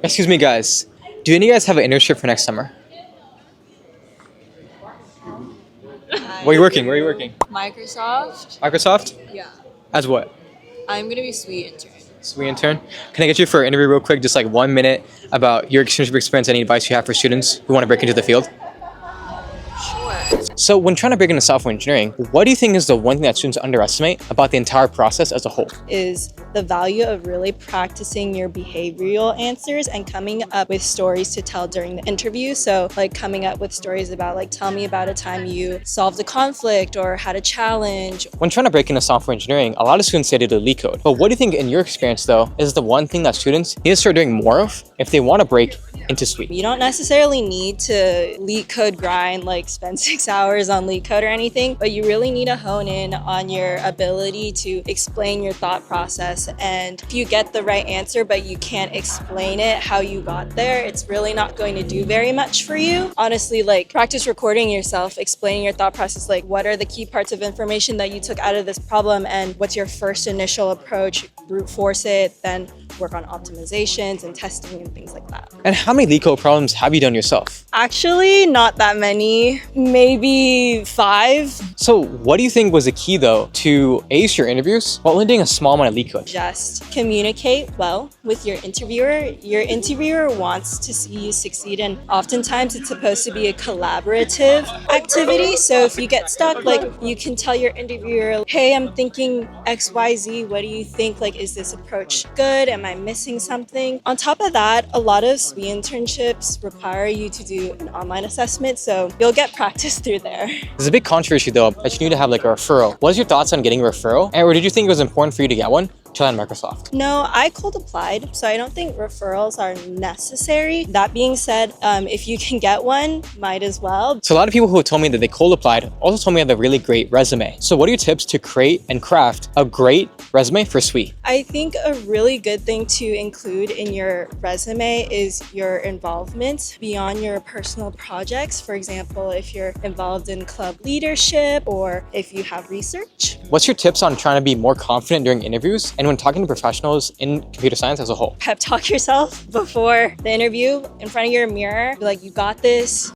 Excuse me, guys. Do any of you guys have an internship for next summer? Where are you working? Where are you working? Microsoft? Microsoft? Yeah. As what? I'm gonna be sweet intern. Sweet intern. Can I get you for an interview real quick, just like 1 minute about your internship experience, any advice you have for students who want to break into the field? Sure. So when trying to break into software engineering, what do you think is the one thing that students underestimate about the entire process as a whole? Is the value of really practicing your behavioral answers and coming up with stories to tell during the interview. So like coming up with stories about like, tell me about a time you solved a conflict or had a challenge. When trying to break into software engineering, a lot of students say to do leak code. But what do you think in your experience though, is the one thing that students need to start doing more of if they want to break into Sweet? You don't necessarily need to leak code grind, like spend 6 hours on leak code or anything, but you really need to hone in on your ability to explain your thought process. And if you get the right answer, but you can't explain it how you got there, it's really not going to do very much for you. Honestly, like practice recording yourself, explaining your thought process, like what are the key parts of information that you took out of this problem and what's your first initial approach, brute force it, then work on optimizations and testing and things like that. And how many leak code problems have you done yourself? Actually, not that many, maybe 5. So what do you think was the key though to ace your interviews while only doing a small amount of leak code? Just communicate well with your interviewer. Your interviewer wants to see you succeed, and oftentimes it's supposed to be a collaborative activity. So if you get stuck, like you can tell your interviewer, hey, I'm thinking XYZ, what do you think? Like, is this approach good? Am I missing something? On top of that, a lot of SWE internships require you to do an online assessment, so you'll get practice through there. There's a big controversy though that you need to have like a referral. What was your thoughts on getting a referral? And or did you think it was important for you to get one to land Microsoft? No, I cold applied, so I don't think referrals are necessary. That being said, if you can get one, might as well. So a lot of people who told me that they cold applied also told me I have a really great resume. So what are your tips to create and craft a great resume for SWE? I think a really good thing to include in your resume is your involvement beyond your personal projects. For example, if you're involved in club leadership or if you have research. What's your tips on trying to be more confident during interviews and when talking to professionals in computer science as a whole? Pep talk yourself before the interview in front of your mirror. Be like, you got this.